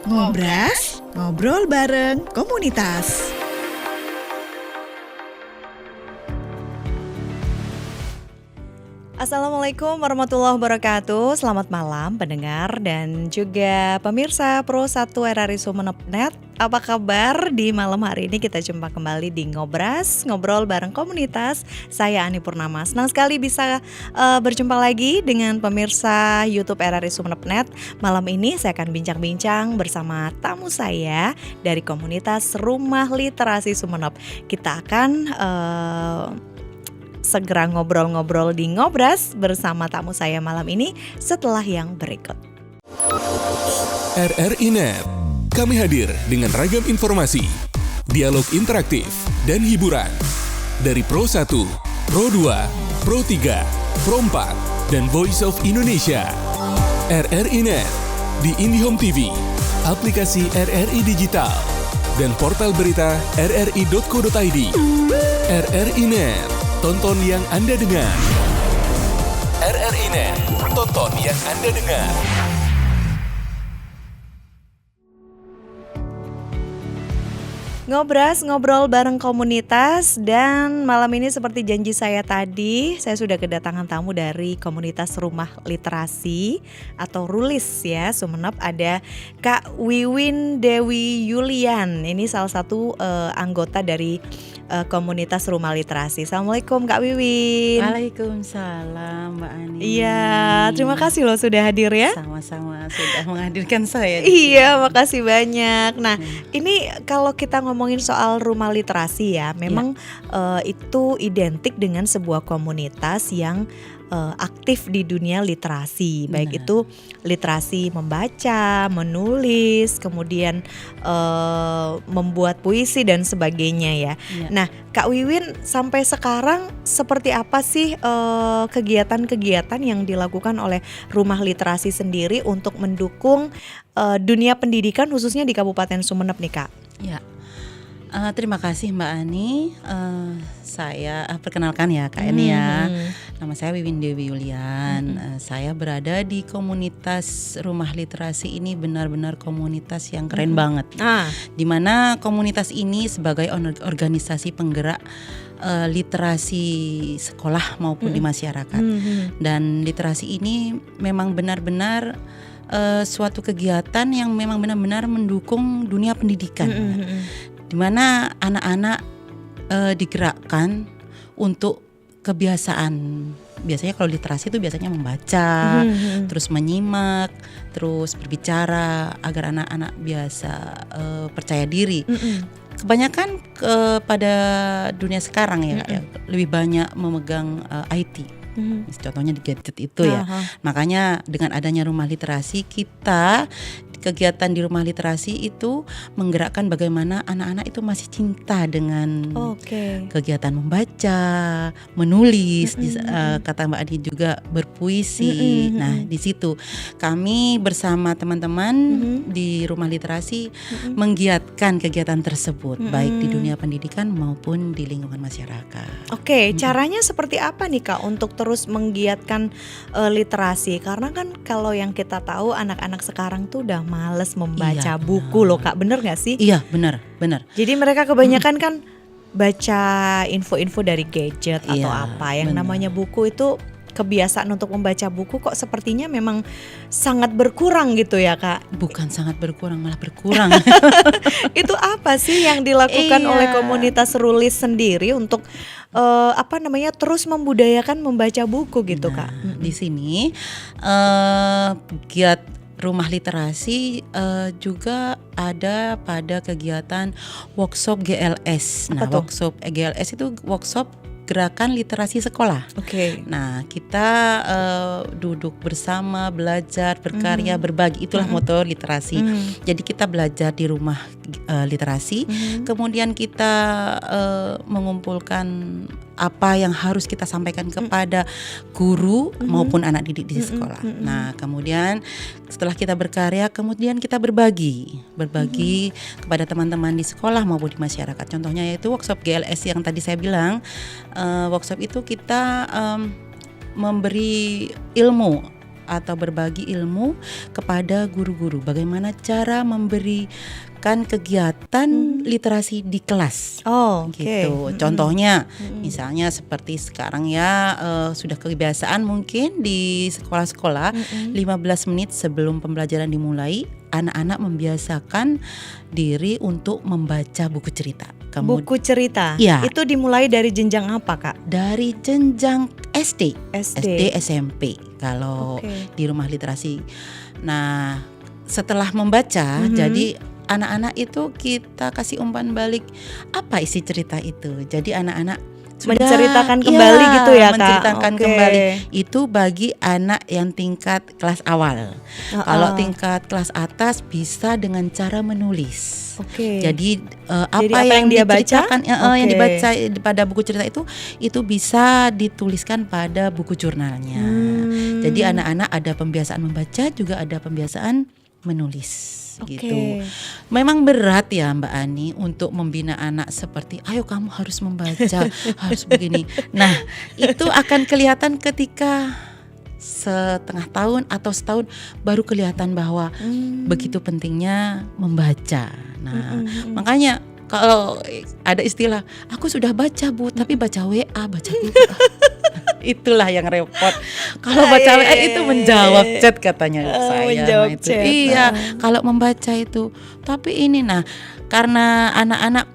Ngobras, ngobrol bareng komunitas. Assalamualaikum warahmatullahi wabarakatuh. Selamat malam pendengar dan juga pemirsa Pro 1 RRI Sumeneb.net. Apa kabar? Di malam hari ini kita jumpa kembali di Ngobras, ngobrol bareng komunitas. Saya Ani Purnama. Senang sekali bisa berjumpa lagi dengan pemirsa YouTube RRI Sumeneb.net. Malam ini saya akan bincang-bincang bersama tamu saya dari komunitas Rumah Literasi Sumeneb. Kita akan segera ngobrol-ngobrol di Ngobras bersama tamu saya malam ini setelah yang berikut. RRI Net, kami hadir dengan ragam informasi, dialog interaktif, dan hiburan. Dari Pro 1, Pro 2, Pro 3, Pro 4, dan Voice of Indonesia. RRI Net, di IndiHome TV, aplikasi RRI Digital, dan portal berita rri.co.id. RRI Net, tonton yang Anda dengar. RRI Net, tonton yang Anda dengar. Ngobras, ngobrol bareng komunitas, dan malam ini seperti janji saya tadi, saya sudah kedatangan tamu dari komunitas Rumah Literasi atau Rulis ya, Sumeneb. Ada Kak Wiwin Dewi Yulian, ini salah satu anggota dari komunitas Rumah Literasi. Assalamualaikum Kak Wiwin. Waalaikumsalam Mbak Ani. Iya, terima kasih loh sudah hadir ya. Sama-sama sudah menghadirkan saya. Iya, makasih banyak. Nah, ini kalau kita ngomongin soal Rumah Literasi ya, memang itu identik dengan sebuah komunitas yang aktif di dunia literasi. Baik itu literasi membaca, menulis, kemudian membuat puisi dan sebagainya ya. Nah, Kak Wiwin sampai sekarang seperti apa sih kegiatan-kegiatan yang dilakukan oleh Rumah Literasi sendiri untuk mendukung dunia pendidikan khususnya di Kabupaten Sumeneb nih Kak? Ya. Terima kasih Mbak Ani. Saya perkenalkan ya Kak Ani ya. Nama saya Wiwin Dewi Yulian. Saya berada di komunitas Rumah Literasi ini, benar-benar komunitas yang keren banget. Dimana komunitas ini sebagai organisasi penggerak literasi sekolah maupun di masyarakat. Dan literasi ini memang benar-benar suatu kegiatan yang memang benar-benar mendukung dunia pendidikan. Di mana anak-anak digerakkan untuk kebiasaan. Biasanya kalau literasi itu biasanya membaca, terus menyimak, terus berbicara agar anak-anak biasa percaya diri. Kebanyakan pada dunia sekarang ya, lebih banyak memegang IT. Contohnya di gadget itu ya. Makanya dengan adanya Rumah Literasi, kita kegiatan di Rumah Literasi itu menggerakkan bagaimana anak-anak itu masih cinta dengan kegiatan membaca, menulis, kata Mbak Adi juga berpuisi. Nah, di situ kami bersama teman-teman di Rumah Literasi menggiatkan kegiatan tersebut, baik di dunia pendidikan maupun di lingkungan masyarakat. Caranya seperti apa nih Kak untuk terus menggiatkan literasi? Karena kan kalau yang kita tahu anak-anak sekarang tuh udah males membaca buku loh Kak, bener gak sih? Iya benar. Jadi mereka kebanyakan kan baca info-info dari gadget atau apa. Yang namanya buku itu, kebiasaan untuk membaca buku kok sepertinya memang sangat berkurang gitu ya Kak? Bukan sangat berkurang, malah berkurang. Itu apa sih yang dilakukan oleh komunitas Rulis sendiri untuk terus membudayakan membaca buku gitu Kak? Di sini giat Rumah Literasi juga ada pada kegiatan workshop GLS. Workshop GLS itu workshop gerakan literasi sekolah. Nah, kita duduk bersama, belajar, berkarya, berbagi. Itulah moto literasi. Jadi kita belajar di rumah literasi. Kemudian kita mengumpulkan apa yang harus kita sampaikan kepada guru maupun anak didik di sekolah. Nah, kemudian setelah kita berkarya, kemudian kita berbagi kepada teman-teman di sekolah maupun di masyarakat. Contohnya yaitu workshop GLS yang tadi saya bilang. Workshop itu kita memberi ilmu atau berbagi ilmu kepada guru-guru. Bagaimana cara memberikan kegiatan literasi di kelas. Oh, oke. Gitu. Contohnya, misalnya seperti sekarang ya sudah kebiasaan mungkin di sekolah-sekolah 15 menit sebelum pembelajaran dimulai, anak-anak membiasakan diri untuk membaca buku cerita. Buku cerita. Iya. Itu dimulai dari jenjang apa, Kak? Dari jenjang SD, SD. SMP kalau Oke. di rumah literasi. Nah, setelah membaca, jadi anak-anak itu kita kasih umpan balik apa isi cerita itu. Jadi anak-anak Menceritakan kembali gitu ya, Kak? menceritakan Oke. kembali. Itu bagi anak yang tingkat kelas awal. Kalau tingkat kelas atas bisa dengan cara menulis. Oke. Jadi Jadi apa yang dia baca? diceritakan, yang Oke. dibaca pada buku cerita itu bisa dituliskan pada buku jurnalnya. Jadi anak-anak ada pembiasaan membaca, juga ada pembiasaan menulis. Oke. Gitu. Memang berat ya Mbak Ani untuk membina anak seperti ayo kamu harus membaca, harus begini. Nah, itu akan kelihatan ketika setengah tahun atau setahun baru kelihatan bahwa begitu pentingnya membaca. Nah, makanya kalau ada istilah aku sudah baca Bu, tapi baca WA, baca Google. Itulah yang repot. Kalau baca WA itu menjawab chat katanya saya. menjawab Nah, itu. chat. Iya, kalau membaca itu. Tapi ini karena anak-anak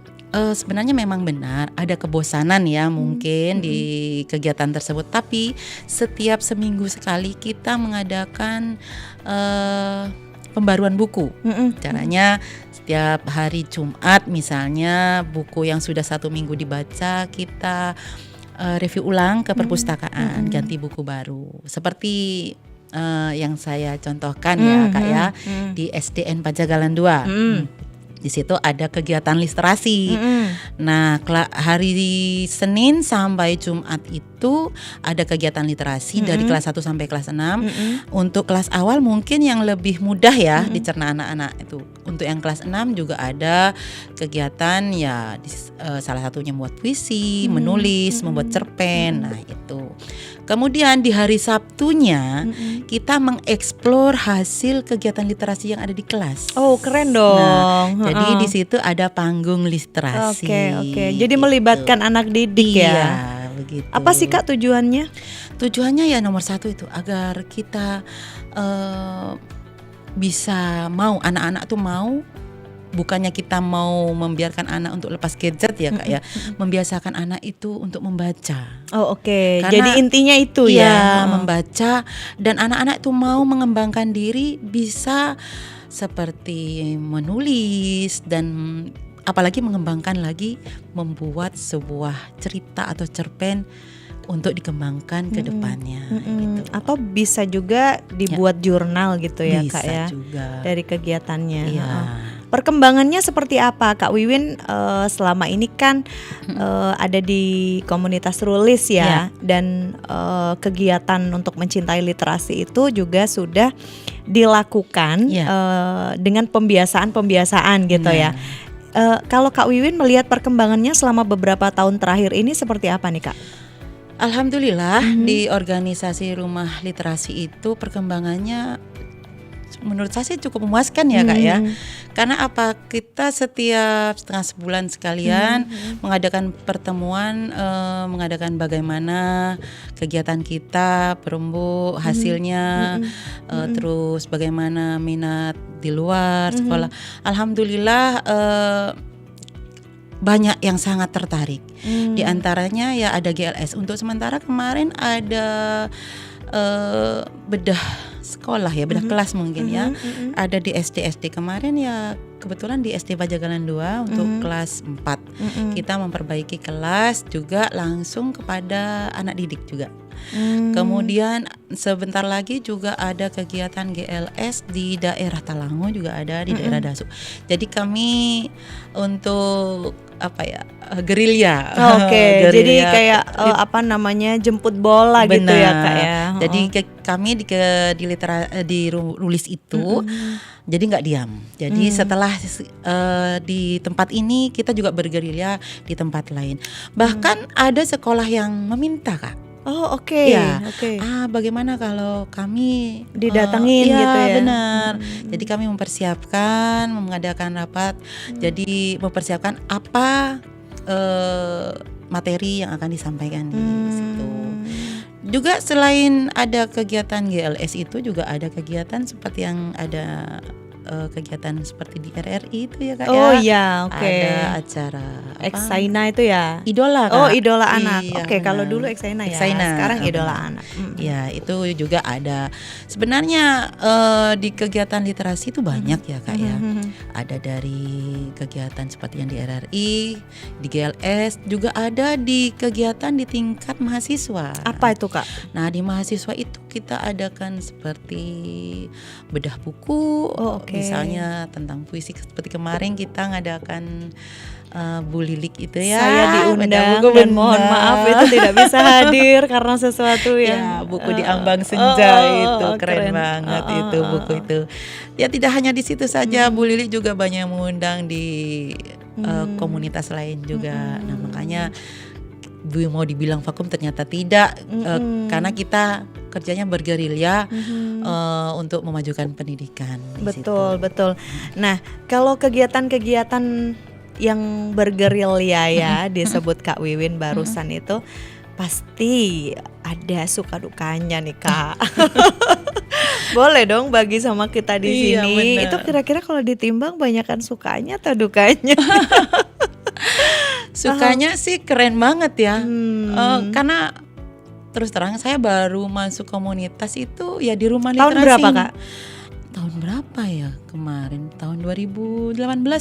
sebenarnya memang benar ada kebosanan ya mungkin di kegiatan tersebut. Tapi setiap seminggu sekali kita mengadakan pembaruan buku. Caranya setiap hari Jumat misalnya buku yang sudah 1 minggu dibaca kita review ulang ke perpustakaan, ganti buku baru. Seperti yang saya contohkan ya Kak ya di SDN Pajagalan 2. Di situ ada kegiatan literasi. Nah, hari Senin sampai Jumat itu ada kegiatan literasi dari kelas 1 sampai kelas 6. Untuk kelas awal mungkin yang lebih mudah ya dicerna anak-anak itu. Untuk yang kelas 6 juga ada kegiatan ya salah satunya membuat puisi, menulis, membuat cerpen. Nah, itu. Kemudian di hari Sabtunya kita mengeksplor hasil kegiatan literasi yang ada di kelas. Oh, keren dong. Nah, jadi di situ ada panggung literasi. Oke. Jadi gitu. melibatkan anak didik Iya, ya. begitu. Apa sih Kak tujuannya? Tujuannya ya nomor 1 itu agar kita bisa mau anak-anak tuh mau. Bukannya kita mau membiarkan anak untuk lepas gadget ya Kak ya, membiasakan anak itu untuk membaca. Oh, oke. Karena- Jadi intinya itu Iya, ya. membaca dan anak-anak itu mau mengembangkan diri bisa seperti menulis dan apalagi mengembangkan lagi membuat sebuah cerita atau cerpen untuk dikembangkan ke depannya gitu. Atau bisa juga dibuat jurnal gitu ya Bisa Kak ya. juga. Dari kegiatannya. Iya. Heeh. Perkembangannya seperti apa Kak Wiwin selama ini kan ada di komunitas Rulis ya, dan kegiatan untuk mencintai literasi itu juga sudah dilakukan dengan pembiasaan gitu ya. Kalau Kak Wiwin melihat perkembangannya selama beberapa tahun terakhir ini seperti apa nih Kak? Alhamdulillah di organisasi rumah literasi itu perkembangannya menurut saya sih cukup memuaskan ya Kak ya. Karena apa, kita setiap setengah sebulan sekalian mengadakan pertemuan, mengadakan bagaimana kegiatan kita perumbu hasilnya, terus bagaimana minat di luar sekolah. Alhamdulillah banyak yang sangat tertarik. Di antaranya ya ada GLS. Untuk sementara kemarin ada bedah sekolah ya, bedah kelas mungkin ya. Ada di SD kemarin ya, kebetulan di SD Pajagalan 2 untuk kelas 4. Kita memperbaiki kelas juga langsung kepada anak didik juga. Kemudian sebentar lagi juga ada kegiatan GLS di daerah Talango, juga ada di daerah Dasu. Jadi kami untuk gerilya. Oke, jadi Gerilya. kayak jemput bola gitu ya Kak ya. Jadi kami di Rulis itu jadi nggak diam. Jadi setelah di tempat ini kita juga bergerilya di tempat lain. Bahkan ada sekolah yang meminta Kak. Oh, oke. Ya. Oke. Bagaimana kalau kami Didatengin iya, gitu ya? benar. Jadi kami mempersiapkan, mengadakan rapat. Jadi mempersiapkan apa materi yang akan disampaikan di situ. Juga selain ada kegiatan GLS itu juga ada kegiatan seperti yang ada kegiatan seperti di RRI itu ya Kak Oh ya. iya, oke. Ada acara Exaina itu ya? Idola Kak. Oh, idola anak. Iya, Oke, kalau benar. dulu Exaina ya. Exaina. Sekarang idola anak. Ya itu juga ada. Sebenarnya di kegiatan literasi itu banyak ya Kak ya. Ada dari kegiatan seperti yang di RRI, di GLS, juga ada di kegiatan di tingkat mahasiswa. Apa itu Kak? Nah di mahasiswa itu kita adakan seperti bedah buku, Oh, oke. misalnya tentang puisi seperti kemarin kita ngadakan Bu Lilik itu ya. Saya bedah diundang buku, dan mohon benar. maaf itu tidak bisa hadir karena sesuatu yang Ya, buku di ambang senja itu keren banget itu buku oh. itu. Ya tidak hanya di situ saja, Bu Lili juga banyak mengundang di komunitas lain juga. Nah makanya mau dibilang vakum ternyata tidak, karena kita kerjanya bergerilya untuk memajukan pendidikan. Di Betul, situ. betul. Nah, kalau kegiatan-kegiatan yang bergerilya ya disebut Kak Wiwin barusan itu pasti ada suka dukanya nih Kak. Boleh dong bagi sama kita di Iya, sini. benar. Itu kira-kira kalau ditimbang banyakan sukanya atau dukanya? Sukanya sih keren banget ya, Hmm. karena terus terang saya baru masuk komunitas itu ya di rumah Tahun literasi. berapa Kak? Tahun berapa ya kemarin? Tahun 2018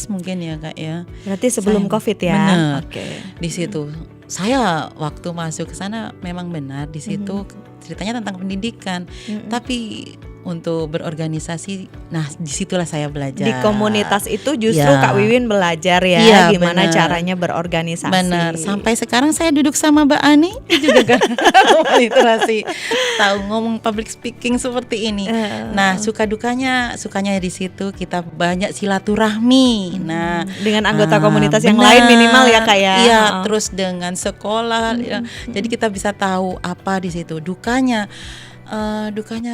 mungkin ya Kak ya. Berarti sebelum Saya- COVID ya. benar. Oke. Di situ saya waktu masuk ke sana memang benar di situ ceritanya tentang pendidikan, tapi untuk berorganisasi, nah disitulah saya belajar. Di komunitas itu justru Ya. Kak Wiwin belajar ya Iya, gimana benar. caranya berorganisasi. Benar, sampai sekarang saya duduk sama Mbak Ani itu juga kan literasi, tahu ngomong public speaking seperti ini. Nah, sukanya di situ kita banyak silaturahmi. Nah, dengan anggota komunitas yang benar. lain minimal ya Kak ya. Iya, Oh. terus dengan sekolah, ya. Jadi kita bisa tahu apa di situ. Dukanya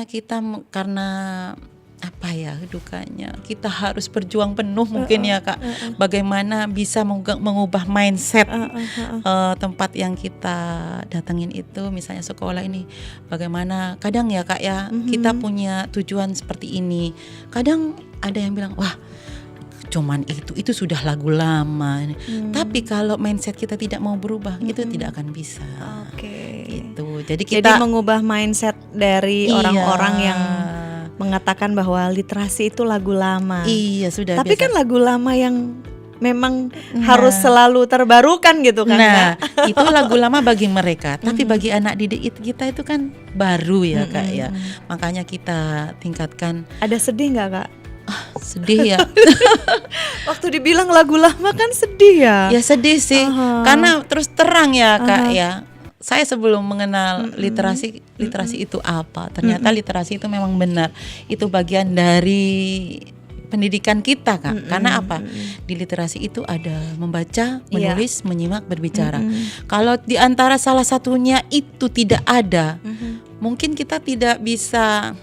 kita karena apa ya dukanya kita harus berjuang penuh mungkin ya Kak. Bagaimana bisa mengubah mindset tempat yang kita datengin itu, misalnya sekolah ini. Bagaimana kadang ya Kak ya kita punya tujuan seperti ini. Kadang ada yang bilang wah cuman itu sudah lagu lama. Tapi kalau mindset kita tidak mau berubah itu tidak akan bisa. Oke. Gitu. Jadi Jadi kita mengubah mindset dari Iya. orang-orang yang mengatakan bahwa literasi itu lagu lama. iya sudah. Tapi biasa. kan lagu lama yang memang harus selalu terbarukan gitu kan Nah, Kak? itu lagu lama bagi mereka, tapi bagi anak didik kita itu kan baru ya Kak ya. Makanya kita tingkatkan. Ada sedih nggak Kak? Sedih ya. Waktu dibilang lagu lama kan sedih ya? Ya sedih sih. Aha. Karena terus terang ya Kak ya. Saya sebelum mengenal literasi itu apa, ternyata literasi itu memang benar. Itu bagian dari pendidikan kita Kak. Karena apa? Di literasi itu ada membaca, menulis, menyimak, berbicara. Kalau di antara salah satunya itu tidak ada, mungkin kita tidak bisa,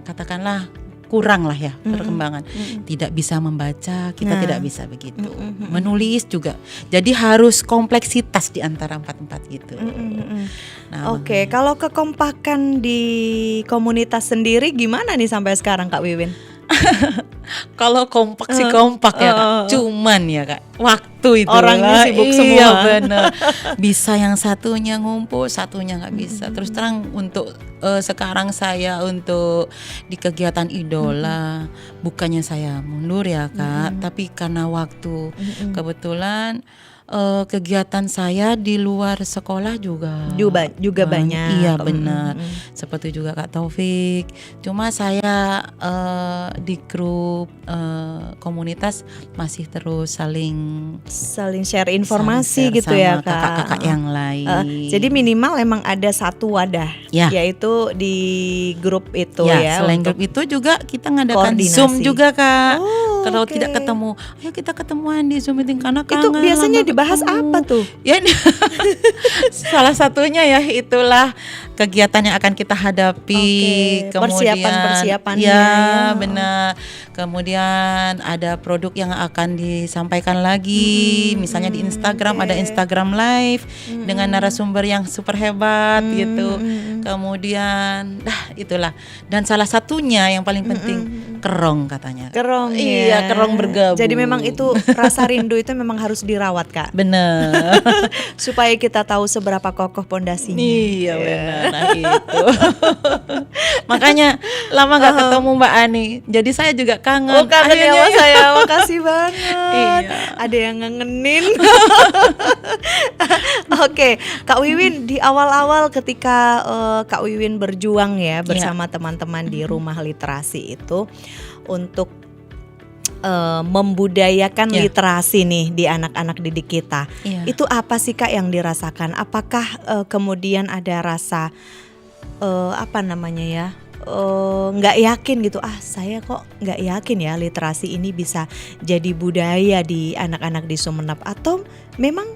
katakanlah kurang lah ya perkembangan. Tidak bisa membaca, kita tidak bisa begitu. Menulis juga. Jadi harus kompleksitas di antara empat gitu. Nah, Oke, kalau kekompakan di komunitas sendiri gimana nih sampai sekarang Kak Wiwin? kalau kompak sih kompak ya Kak. Cuman ya Kak, waktu itu Orangnya lah. sibuk Iya, semua. bener. Bisa yang satunya ngumpul, satunya nggak bisa. Terus terang untuk sekarang saya untuk di kegiatan idola, bukannya saya mundur ya Kak, tapi karena waktu kebetulan kegiatan saya di luar sekolah juga banyak. Iya benar. Seperti juga Kak Taufik. Cuma saya di grup komunitas masih terus saling share informasi share gitu sama ya Kak. kakak-kakak yang lain. Jadi minimal emang ada satu wadah, Ya. yaitu di grup itu ya, ya. selain untuk grup itu juga kita ngadakan koordinasi. Zoom juga Kak. Oh, Kalau oke. tidak ketemu, ayo kita ketemuan di Zoom meeting karena Itu kangen, biasanya lama dibahas ketemu. apa tuh? Ya, salah satunya ya itulah kegiatan yang akan kita hadapi. Oke, Kemudian persiapan-persiapannya ya, ya. benar. Kemudian ada produk yang akan disampaikan lagi, misalnya di Instagram ada Instagram Live dengan narasumber yang super hebat gitu. Kemudian, itulah. Dan salah satunya yang paling penting kerong katanya. Kerong Iya, ya. kerong bergabung. Jadi memang itu rasa rindu itu memang harus dirawat, Kak. Bener. Supaya kita tahu seberapa kokoh pondasinya. Iya benar. Nah itu. Makanya lama gak ketemu Mbak Ani. Jadi saya juga kangen. Oh, kangen ya Akhirnya Mas saya. Makasih banget. Iya. Ada yang ngangenin. Oke, Kak Wiwin, di awal-awal ketika Kak Wiwin berjuang ya bersama teman-teman di rumah literasi itu untuk membudayakan literasi nih di anak-anak didik kita. Iya. Itu apa sih Kak yang dirasakan? Apakah kemudian ada rasa nggak yakin gitu, saya kok nggak yakin ya literasi ini bisa jadi budaya di anak-anak di Sumeneb, atau memang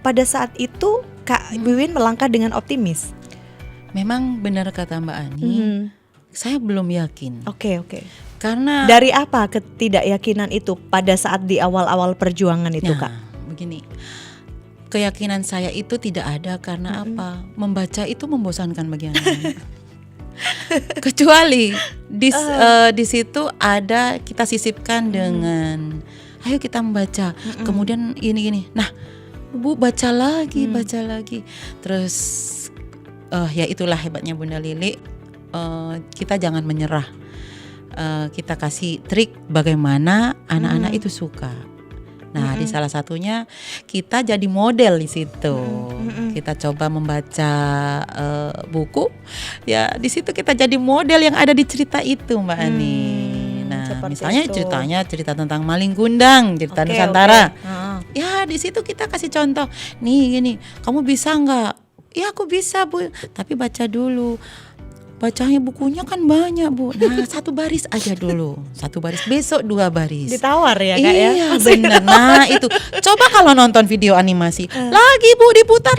pada saat itu Kak Wiwin melangkah dengan optimis? Memang benar kata Mbak Ani. Saya belum yakin. Oke. Karena Dari apa ketidakyakinan itu pada saat di awal-awal perjuangan itu Kak? Begini. Keyakinan saya itu tidak ada karena apa? Membaca itu membosankan bagi anak-anak. Kecuali di situ ada kita sisipkan dengan ayo kita membaca. Kemudian ini. Nah, Bu baca lagi. Terus ya itulah hebatnya Bunda Lili. Kita jangan menyerah. Kita kasih trik bagaimana anak-anak itu suka. Nah, di salah satunya kita jadi model di situ. Kita coba membaca buku. Ya, di situ kita jadi model yang ada di cerita itu, Mbak Ani. Nah, misalnya itu. cerita tentang Maling Kundang, cerita Nusantara. Ya, di situ kita kasih contoh. Nih gini, kamu bisa nggak? Ya, aku bisa, Bu. Tapi baca dulu. Bacanya bukunya kan banyak, Bu. Nah, 1 baris aja dulu. 1 baris, besok 2 baris. Ditawar ya Kak ya? Iya benar. Nah itu coba kalau nonton video animasi lagi Bu, diputar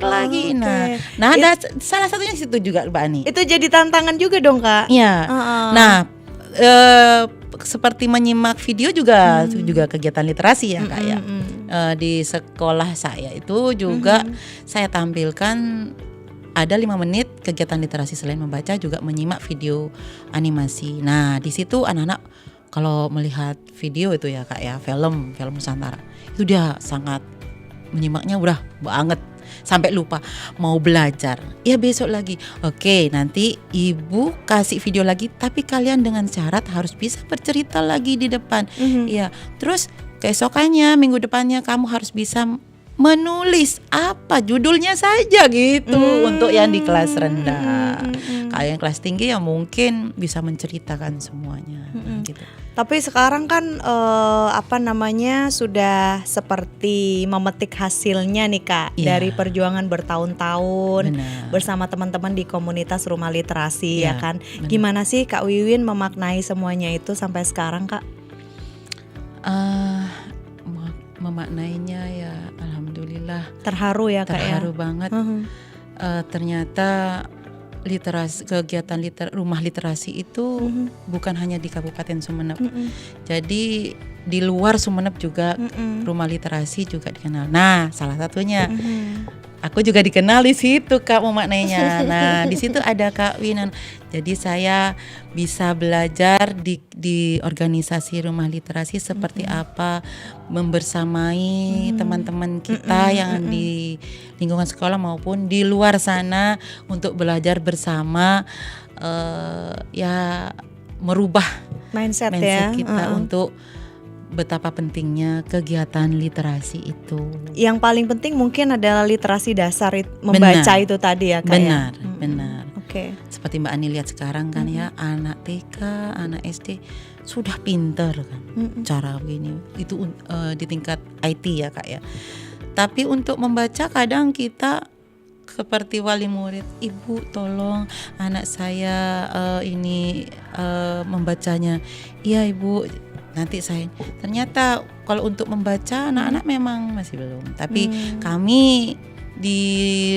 lagi. Nah ada salah satunya di situ juga Mbak Ani. Itu jadi tantangan juga dong Kak? Iya. Nah seperti menyimak video juga kegiatan literasi ya Kak ya. Di sekolah saya itu juga saya tampilkan ada 5 menit kegiatan literasi, selain membaca juga menyimak video animasi. Nah di situ anak-anak kalau melihat video itu ya Kak ya, film Nusantara, itu dia sangat menyimaknya udah banget sampai lupa mau belajar. Ya besok lagi, oke nanti ibu kasih video lagi, tapi kalian dengan syarat harus bisa bercerita lagi di depan. Ya terus keesokannya minggu depannya kamu harus bisa menulis apa judulnya saja gitu untuk yang di kelas rendah. Kalau yang kelas tinggi ya mungkin bisa menceritakan semuanya gitu. Tapi sekarang kan sudah seperti memetik hasilnya nih Kak, dari perjuangan bertahun-tahun bersama teman-teman di komunitas rumah literasi ya kan. Gimana sih Kak Wiwin memaknai semuanya itu sampai sekarang Kak? Memaknainya ya alhamdulillah Terharu ya Kak ya. terharu banget. Ternyata kegiatan rumah literasi itu bukan hanya di Kabupaten Sumeneb. Jadi di luar Sumeneb juga rumah literasi juga dikenal. Nah, salah satunya aku juga dikenal di situ Kak memaknainya. Nah, di situ ada Kak Winan. Jadi saya bisa belajar di organisasi rumah literasi seperti apa membersamai teman-teman kita yang di lingkungan sekolah maupun di luar sana untuk belajar bersama, ya merubah Mindset kita untuk betapa pentingnya kegiatan literasi itu. Yang paling penting mungkin adalah literasi dasar membaca itu tadi ya Kak ya. Benar. Oke. Seperti Mbak Ani lihat sekarang kan ya, anak TK, anak SD sudah pinter kan cara begini. Itu di tingkat IT ya Kak ya. Tapi untuk membaca kadang kita seperti wali murid, ibu tolong anak saya ini membacanya. Iya ibu, nanti saya ternyata kalau untuk membaca anak-anak memang masih belum. Tapi kami di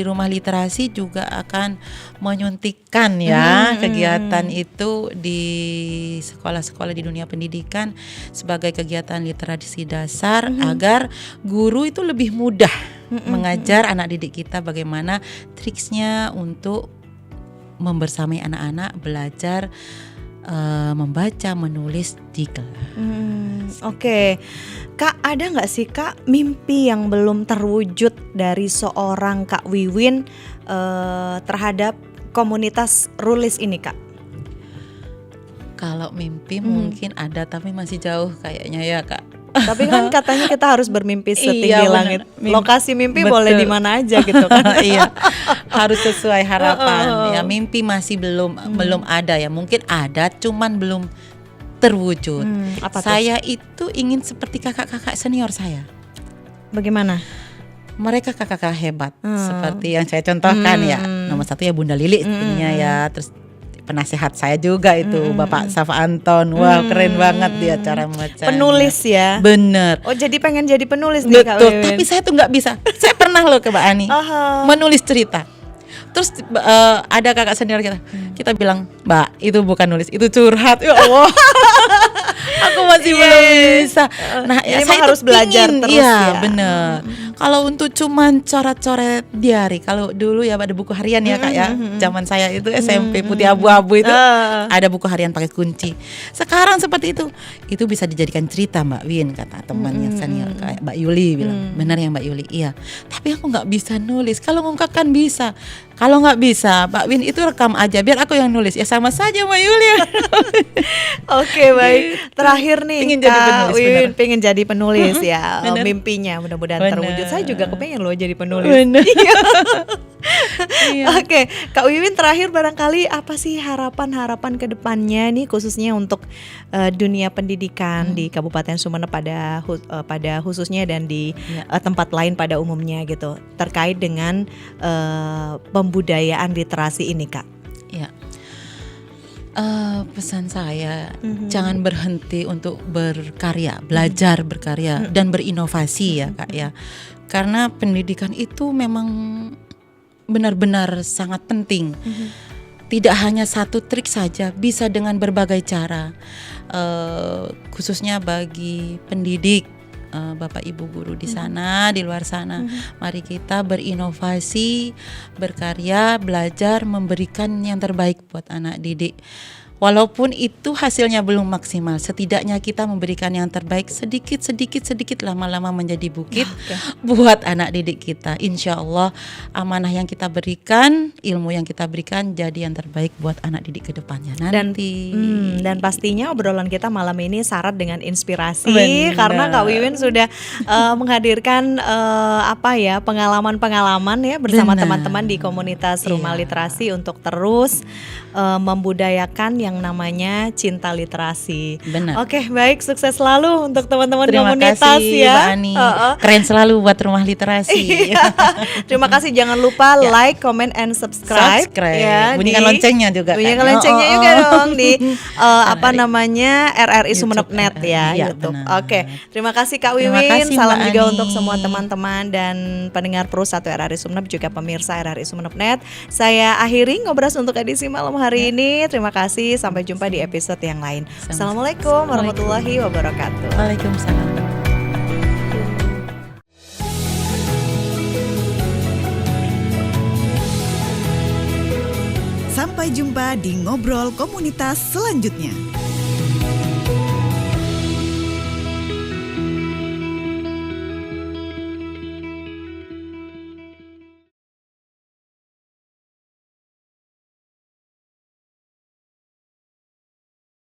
Rumah Literasi juga akan menyuntikkan ya kegiatan itu di sekolah-sekolah di dunia pendidikan sebagai kegiatan literasi dasar agar guru itu lebih mudah mengajar anak didik kita bagaimana triksnya untuk membersamai anak-anak belajar membaca, menulis di kelas. Oke. Kak, ada nggak sih Kak mimpi yang belum terwujud dari seorang Kak Wiwin terhadap komunitas Rulis ini Kak? Kalau mimpi mungkin ada tapi masih jauh kayaknya ya Kak. Tapi kan katanya kita harus bermimpi setinggi Iya, bener. langit. Lokasi mimpi Betul. boleh di mana aja gitu kan. Iya, harus sesuai harapan. Ya mimpi masih belum ada ya. Mungkin ada, cuman belum terwujud. Apa tuh? Saya itu ingin seperti kakak-kakak senior saya. Bagaimana? Mereka kakak-kakak hebat, seperti yang saya contohkan ya. Nomor satu ya Bunda Lili tentunya ya. Terus penasehat saya juga itu Bapak Safa Anton. Wah keren banget dia cara membacanya. Penulis ya. Bener. Oh jadi pengen jadi penulis nih Kak Betul, Wiwin. tapi saya tuh nggak bisa. Saya pernah loh ke Mbak Ani menulis cerita. Terus ada kakak senior kita bilang, Mbak itu bukan nulis, itu curhat. Ya Allah, aku masih belum bisa. Nah, ya, Ini saya harus belajar terus ya. Bener. Kalau untuk cuman coret-coret diary, kalau dulu ya ada buku harian ya Kak ya. Zaman saya itu SMP putih abu-abu itu ada buku harian pakai kunci. Sekarang seperti itu bisa dijadikan cerita Mbak Win, kata temannya senior kayak Mbak Yuli bilang. Benar ya Mbak Yuli? Iya. Tapi aku nggak bisa nulis. Kalau ngungkapkan bisa. Kalau nggak bisa, Mbak Win itu rekam aja, biar aku yang nulis. Ya sama saja Mbak Yuli. Oke baik. Terakhir nih Pengen jadi Kak penulis, Wiwin bener. pengen jadi penulis ya. Bener. Mimpinya mudah-mudahan Bener. terwujud. Saya juga kepengen loh jadi penulis. Bener. Iya. Oke, Kak Wiwin terakhir barangkali apa sih harapan-harapan ke depannya nih khususnya untuk dunia pendidikan di Kabupaten Sumeneb pada khususnya dan di tempat lain pada umumnya gitu terkait dengan pembudayaan literasi ini Kak. Ya. Pesan saya jangan berhenti untuk berkarya, belajar berkarya dan berinovasi ya Kak ya. Karena pendidikan itu memang benar-benar sangat penting. Tidak hanya satu trik saja, bisa dengan berbagai cara. Khususnya bagi pendidik, Bapak Ibu guru di sana, di luar sana, mari kita berinovasi, berkarya, belajar, memberikan yang terbaik buat anak didik. Walaupun itu hasilnya belum maksimal, setidaknya kita memberikan yang terbaik sedikit lama-lama menjadi bukit buat anak didik kita. Insya Allah amanah yang kita berikan, ilmu yang kita berikan jadi yang terbaik buat anak didik ke depannya nanti. Dan pastinya obrolan kita malam ini syarat dengan inspirasi. Benar. Karena Kak Wiwin sudah menghadirkan pengalaman-pengalaman ya bersama Benar. teman-teman di komunitas Rumah Literasi untuk terus membudayakan yang namanya cinta literasi. Benar. Oke, baik, sukses selalu untuk teman-teman Terima komunitas kasih ya. Mbak Ani. Keren selalu buat Rumah Literasi. Iya. Terima kasih, jangan lupa like, comment, and subscribe. Ya, Bunyikan di- loncengnya juga. Bunyikan kan? loncengnya Oh, juga oh. dong di RRI Sumeneb Net ya, Iya, YouTube. benar. Oke, terima kasih Kak Terima Wiwin. kasih, Salam Mbak juga Ani. untuk semua teman-teman dan pendengar Pro 1 RRI Sumeneb juga pemirsa RRI Sumeneb Net. Saya akhiri ngobras untuk edisi malam hari ini. Terima kasih, sampai jumpa di episode yang lain. Assalamualaikum warahmatullahi wabarakatuh. Waalaikumsalam. Sampai jumpa di ngobrol komunitas selanjutnya.